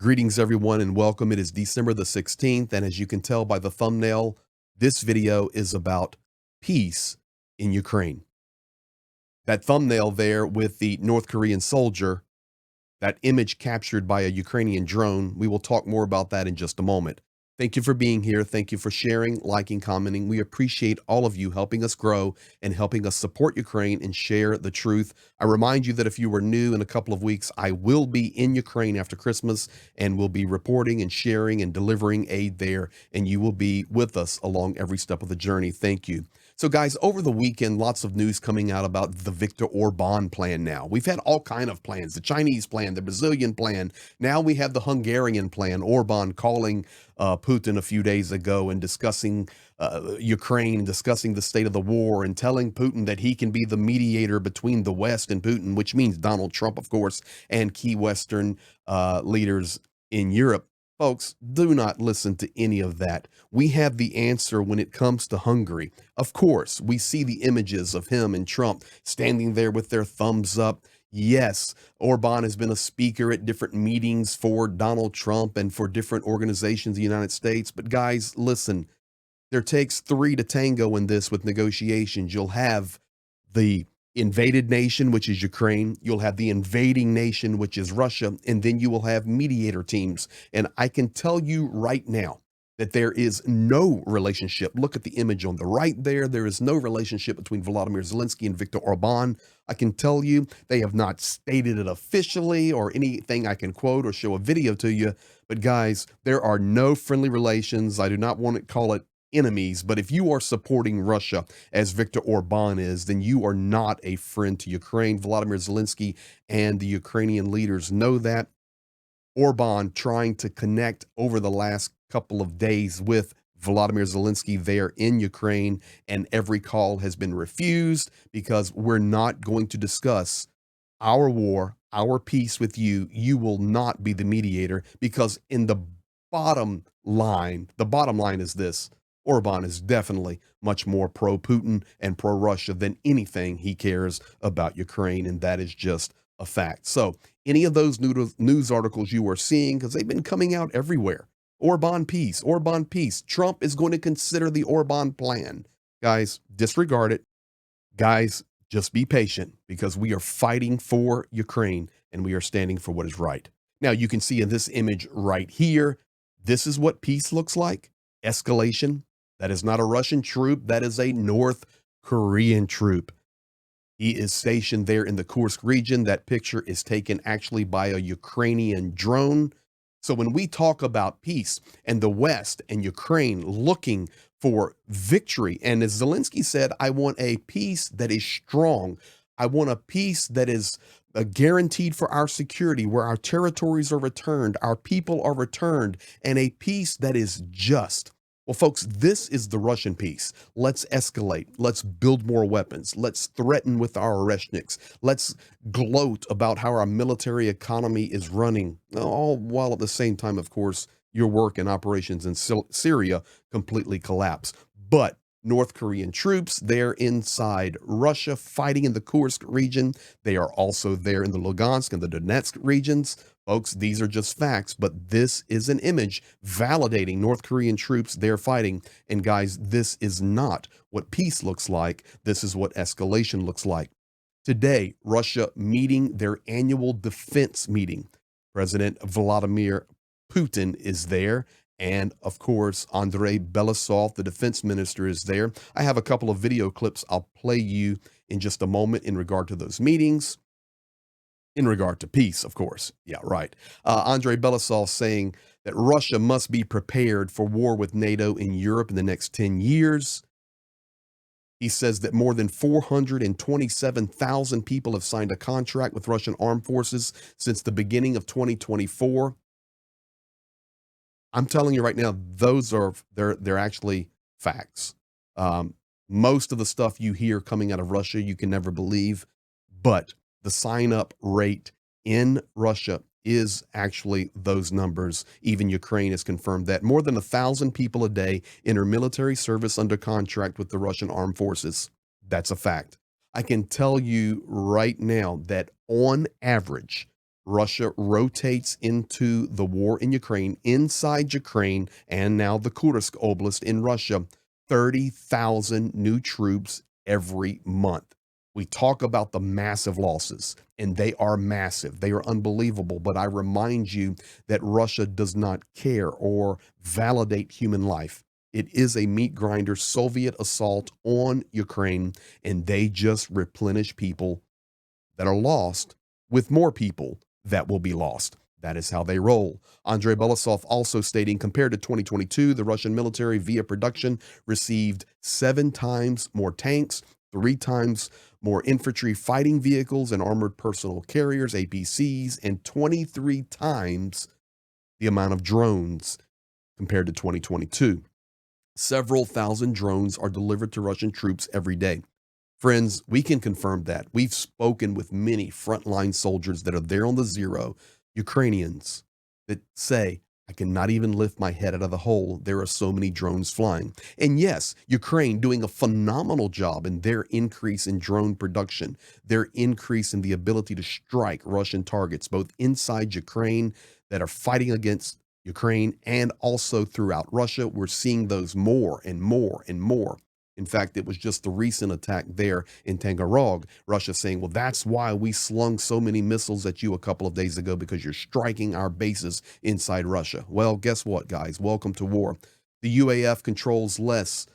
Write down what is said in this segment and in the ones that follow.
Greetings, everyone, and welcome. It is December the 16th, and as you can tell by the thumbnail, this video is about peace in Ukraine. That thumbnail there with the North Korean soldier, that image captured by a Ukrainian drone, we will talk more about that in just a moment. Thank you for being here. Thank you for sharing, liking, commenting. We appreciate all of you helping us grow and helping us support Ukraine and share the truth. I remind you that if you were new in a couple of weeks, I will be in Ukraine after Christmas and will be reporting and sharing and delivering aid there, and you will be with us along every step of the journey. Thank you. So guys, over the weekend, lots of news coming out about the Viktor Orban plan now. We've had all kind of plans, the Chinese plan, the Brazilian plan. Now we have the Hungarian plan. Orban calling Putin a few days ago and discussing Ukraine and discussing the state of the war and telling Putin that he can be the mediator between the West and Putin, which means Donald Trump, of course, and key Western leaders in Europe. Folks, do not listen to any of that. We have the answer when it comes to Hungary. Of course, we see the images of him and Trump standing there with their thumbs up. Yes, Orban has been a speaker at different meetings for Donald Trump and for different organizations in the United States. But guys, listen, there takes three to tango in this with negotiations. You'll have the invaded nation, which is Ukraine. You'll have the invading nation, which is Russia. And then you will have mediator teams. And I can tell you right now that there is no relationship. Look at the image on the right there. There is no relationship between Volodymyr Zelensky and Viktor Orban. I can tell you they have not stated it officially or anything I can quote or show a video to you. But guys, there are no friendly relations. I do not want to call it enemies, but if you are supporting Russia as Viktor Orban is, then you are not a friend to Ukraine. Volodymyr Zelensky and the Ukrainian leaders know that. Orban trying to connect over the last couple of days with Volodymyr Zelensky there in Ukraine, and every call has been refused because we're not going to discuss our war, our peace with you. You will not be the mediator because in the bottom line is this: Orban is definitely much more pro-Putin and pro-Russia than anything he cares about Ukraine, and that is just a fact. So any of those news articles you are seeing, because they've been coming out everywhere, Orban peace, Orban peace, Trump is going to consider the Orban plan. Guys, disregard it. Guys, just be patient because we are fighting for Ukraine and we are standing for what is right. Now, you can see in this image right here, this is what peace looks like. Escalation. That is not a Russian troop. That is a North Korean troop. He is stationed there in the Kursk region. That picture is taken actually by a Ukrainian drone. So when we talk about peace and the West and Ukraine looking for victory, and as Zelensky said, I want a peace that is strong. I want a peace that is guaranteed for our security, where our territories are returned, our people are returned, and a peace that is just. Well, folks, this is the Russian peace. Let's escalate. Let's build more weapons. Let's threaten with our Oreshniks. Let's gloat about how our military economy is running, all while at the same time, of course, your work and operations in Syria completely collapse. But North Korean troops, they're inside Russia fighting in the Kursk region. They are also there in the Lugansk and the Donetsk regions. Folks, these are just facts, but this is an image validating North Korean troops there fighting. And guys, this is not what peace looks like. This is what escalation looks like. Today, Russia meeting their annual defense meeting. President Vladimir Putin is there. And of course, Andrei Belousov, the defense minister, is there. I have a couple of video clips I'll play you in just a moment in regard to those meetings. In regard to peace, of course. Yeah, right. Andrei Belousov saying that Russia must be prepared for war with NATO in Europe in the next 10 years. He says that more than 427,000 people have signed a contract with Russian armed forces since the beginning of 2024. I'm telling you right now, they're actually facts. Most of the stuff you hear coming out of Russia, you can never believe, but the sign-up rate in Russia is actually those numbers. Even Ukraine has confirmed that. More than 1,000 people a day enter military service under contract with the Russian armed forces. That's a fact. I can tell you right now that on average, Russia rotates into the war in Ukraine, inside Ukraine, and now the Kursk Oblast in Russia, 30,000 new troops every month. We talk about the massive losses, and they are massive. They are unbelievable. But I remind you that Russia does not care or validate human life. It is a meat grinder Soviet assault on Ukraine, and they just replenish people that are lost with more people that will be lost. That is how they roll. Andrei Belousov also stating, compared to 2022, the Russian military via production received 7 times more tanks, 3 times more infantry fighting vehicles and armored personnel carriers, APCs, and 23 times the amount of drones compared to 2022. Several thousand drones are delivered to Russian troops every day. Friends, we can confirm that. We've spoken with many frontline soldiers that are there on the zero, Ukrainians, that say, I cannot even lift my head out of the hole. There are so many drones flying. And yes, Ukraine doing a phenomenal job in their increase in drone production, their increase in the ability to strike Russian targets, both inside Ukraine that are fighting against Ukraine and also throughout Russia. We're seeing those more and more and more. In fact, it was just the recent attack there in Tangarog, Russia saying, well, that's why we slung so many missiles at you a couple of days ago, because you're striking our bases inside Russia. Well, guess what, guys? Welcome to war. The UAF controls less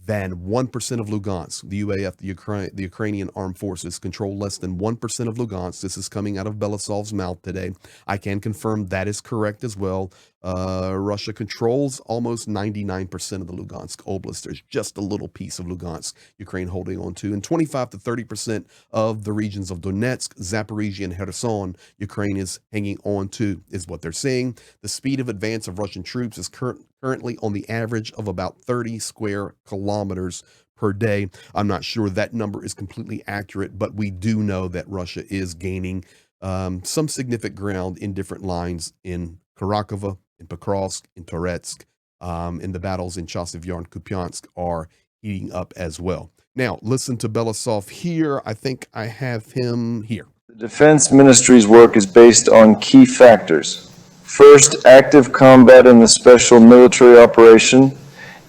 than 1% of Lugansk. The UAF, the Ukrainian armed forces, control less than 1% of Lugansk. This is coming out of Belousov's mouth today. I can confirm that is correct as well. Russia controls almost 99% of the Lugansk Oblast. There's just a little piece of Lugansk Ukraine holding on to. And 25 to 30% of the regions of Donetsk, Zaporizhia, and Kherson, Ukraine is hanging on to, is what they're saying. The speed of advance of Russian troops is currently on the average of about 30 square kilometers per day. I'm not sure that number is completely accurate, but we do know that Russia is gaining some significant ground in different lines in Kharkov, in Pokrovsk, in Toretsk, and the battles in Chasiv Yar and Kupiansk are heating up as well. Now, listen to Belousov here. I think I have him here. The Defense Ministry's work is based on key factors. First, active combat in the special military operation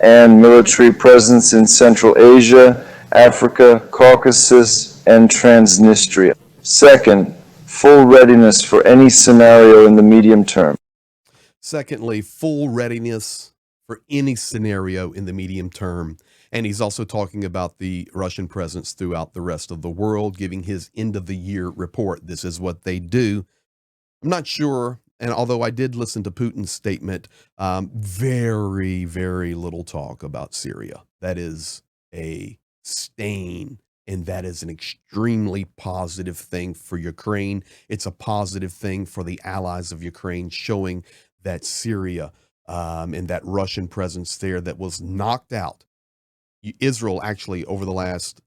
and military presence in Central Asia, Africa, Caucasus, and Transnistria. Second, full readiness for any scenario in the medium term. Secondly, full readiness for any scenario in the medium term. And he's also talking about the Russian presence throughout the rest of the world, giving his end of the year report. This is what they do. I'm not sure. And although I did listen to Putin's statement, very, very little talk about Syria. That is a stain, and that is an extremely positive thing for Ukraine. It's a positive thing for the allies of Ukraine, showing that Syria and that Russian presence there that was knocked out. Israel actually, over the last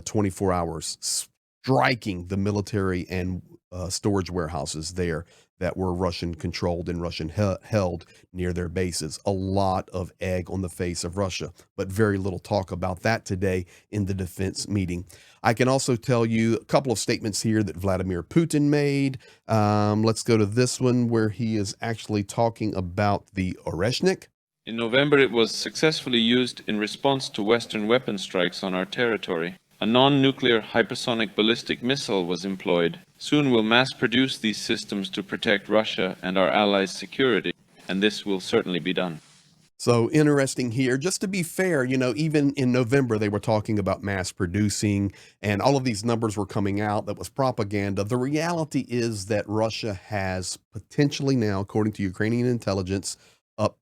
24 hours, striking the military and storage warehouses there that were Russian controlled and Russian held near their bases. A lot of egg on the face of Russia, but very little talk about that today in the defense meeting. I can also tell you a couple of statements here that Vladimir Putin made. Let's go to this one where he is actually talking about the Oreshnik. In November, it was successfully used in response to Western weapon strikes on our territory. A non-nuclear hypersonic ballistic missile was employed. Soon we'll mass produce these systems to protect Russia and our allies' security, and this will certainly be done. So interesting here. Just to be fair, you know, even in November, they were talking about mass producing and all of these numbers were coming out. That was propaganda. The reality is that Russia has potentially now, according to Ukrainian intelligence, up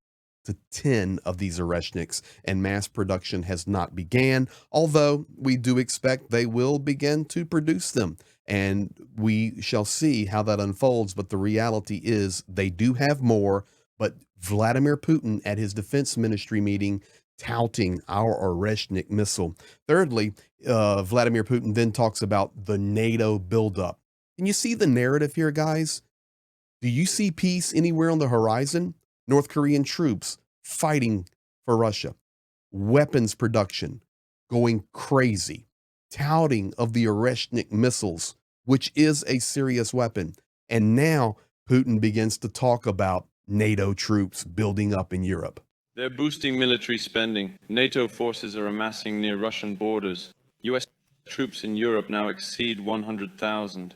to 10 of these Oreshniks, and mass production has not began, although we do expect they will begin to produce them. And we shall see how that unfolds. But the reality is they do have more, but Vladimir Putin at his defense ministry meeting touting our Oreshnik missile. Thirdly, Vladimir Putin then talks about the NATO buildup. Can you see the narrative here, guys? Do you see peace anywhere on the horizon? North Korean troops fighting for Russia. Weapons production going crazy. Touting of the Oreshnik missiles, which is a serious weapon. And now Putin begins to talk about NATO troops building up in Europe. They're boosting military spending. NATO forces are amassing near Russian borders. US troops in Europe now exceed 100,000.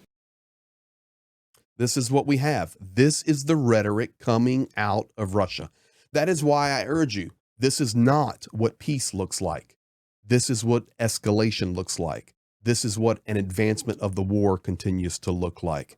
This is what we have. This is the rhetoric coming out of Russia. That is why I urge you, this is not what peace looks like. This is what escalation looks like. This is what an advancement of the war continues to look like.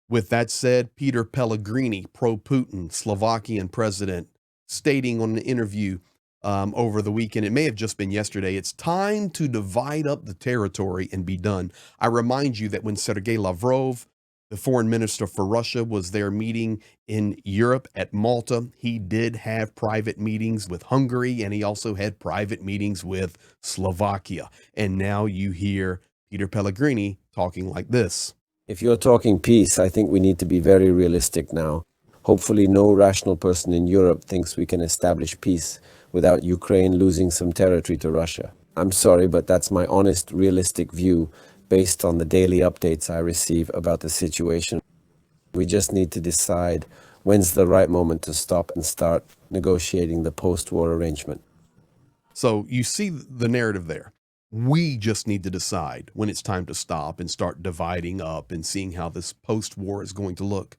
With that said, Peter Pellegrini, pro-Putin, Slovakian president, stating on an interview over the weekend, it may have just been yesterday, it's time to divide up the territory and be done. I remind you that when Sergei Lavrov, the foreign minister for Russia, was there meeting in Europe at Malta, he did have private meetings with Hungary, and he also had private meetings with Slovakia. And now you hear Peter Pellegrini talking like this. If you're talking peace, I think we need to be very realistic now. Hopefully no rational person in Europe thinks we can establish peace without Ukraine losing some territory to Russia. I'm sorry, but that's my honest, realistic view based on the daily updates I receive about the situation. We just need to decide when's the right moment to stop and start negotiating the post-war arrangement. So you see the narrative there. We just need to decide when it's time to stop and start dividing up and seeing how this post-war is going to look.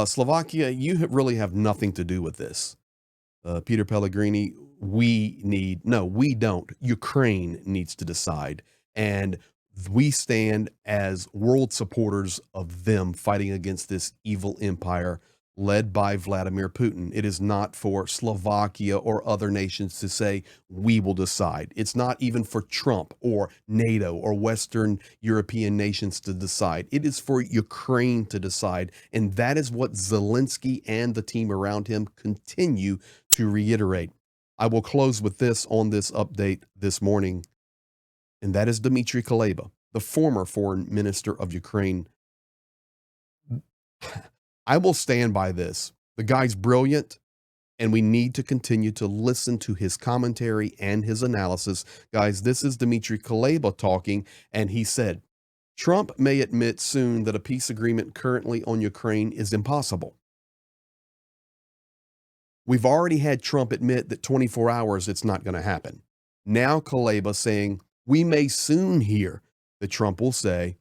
Slovakia, you really have nothing to do with this. Peter Pellegrini, we don't. Ukraine needs to decide. And we stand as world supporters of them fighting against this evil empire led by Vladimir Putin. It is not for Slovakia or other nations to say, we will decide. It's not even for Trump or NATO or Western European nations to decide. It is for Ukraine to decide. And that is what Zelensky and the team around him continue to reiterate. I will close with this on this update this morning, and that is Dmitry Kuleba, the former foreign minister of Ukraine. I will stand by this. The guy's brilliant, and we need to continue to listen to his commentary and his analysis. Guys, this is Dmitry Kuleba talking, and he said, Trump may admit soon that a peace agreement currently on Ukraine is impossible. We've already had Trump admit that 24 hours it's not going to happen. Now Kuleba saying, we may soon hear that Trump will say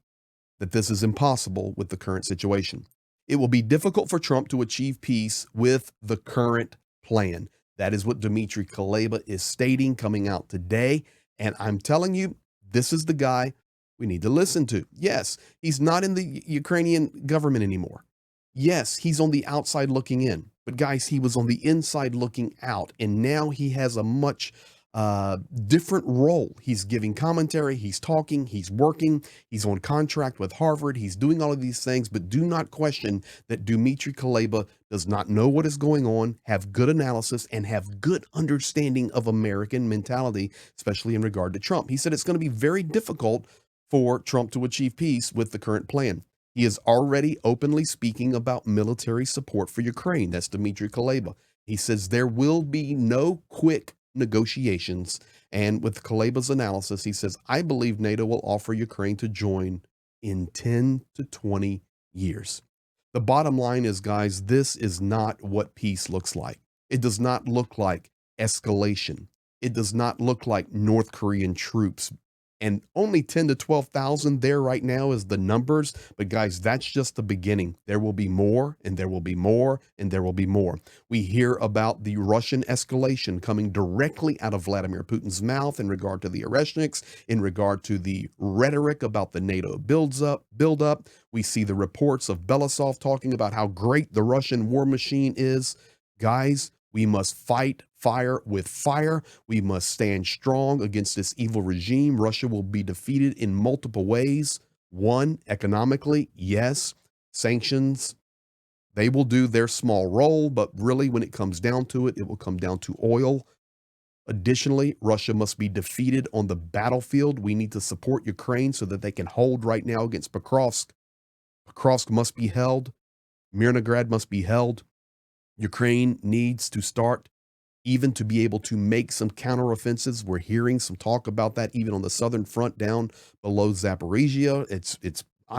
that this is impossible with the current situation. It will be difficult for Trump to achieve peace with the current plan. That is what Dmitry Kuleba is stating coming out today. And I'm telling you, this is the guy we need to listen to. Yes, he's not in the Ukrainian government anymore. Yes, he's on the outside looking in. But guys, he was on the inside looking out. And now he has a much different role. He's giving commentary, he's talking, he's working, he's on contract with Harvard, he's doing all of these things, but do not question that Dmitry Kuleba does not know what is going on, have good analysis, and have good understanding of American mentality, especially in regard to Trump. He said it's going to be very difficult for Trump to achieve peace with the current plan. He is already openly speaking about military support for Ukraine. That's Dmitry Kuleba. He says there will be no quick negotiations. And with Kuleba's analysis, he says, I believe NATO will offer Ukraine to join in 10 to 20 years. The bottom line is, guys, this is not what peace looks like. It does not look like escalation. It does not look like North Korean troops. And only 10 to 12,000 there right now is the numbers. But guys, that's just the beginning. There will be more, and there will be more, and there will be more. We hear about the Russian escalation coming directly out of Vladimir Putin's mouth in regard to the Oreshniks, in regard to the rhetoric about the NATO build up. We see the reports of Belousov talking about how great the Russian war machine is. Guys, we must fight fire with fire. We must stand strong against this evil regime. Russia will be defeated in multiple ways. One, economically, yes. Sanctions, they will do their small role, but really when it comes down to it, it will come down to oil. Additionally, Russia must be defeated on the battlefield. We need to support Ukraine so that they can hold right now against Pokrovsk. Pokrovsk must be held. Mirnograd must be held. Ukraine needs to start even to be able to make some counteroffensives. We're hearing some talk about that even on the southern front down below Zaporizhia.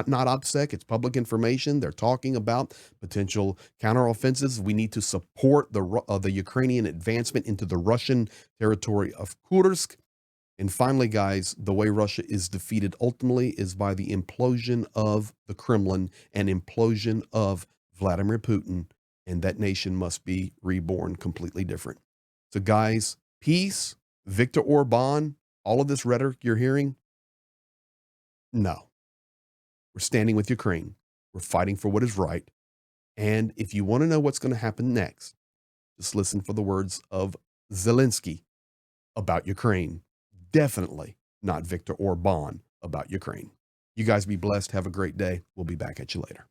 not OPSEC, it's public information. They're talking about potential counteroffensives. We need to support the Ukrainian advancement into the Russian territory of Kursk. And finally, guys, the way Russia is defeated ultimately is by the implosion of the Kremlin and implosion of Vladimir Putin, and that nation must be reborn completely different. So, guys, peace, Viktor Orban, all of this rhetoric you're hearing, no. We're standing with Ukraine. We're fighting for what is right. And if you want to know what's going to happen next, just listen for the words of Zelensky about Ukraine. Definitely not Viktor Orban about Ukraine. You guys be blessed. Have a great day. We'll be back at you later.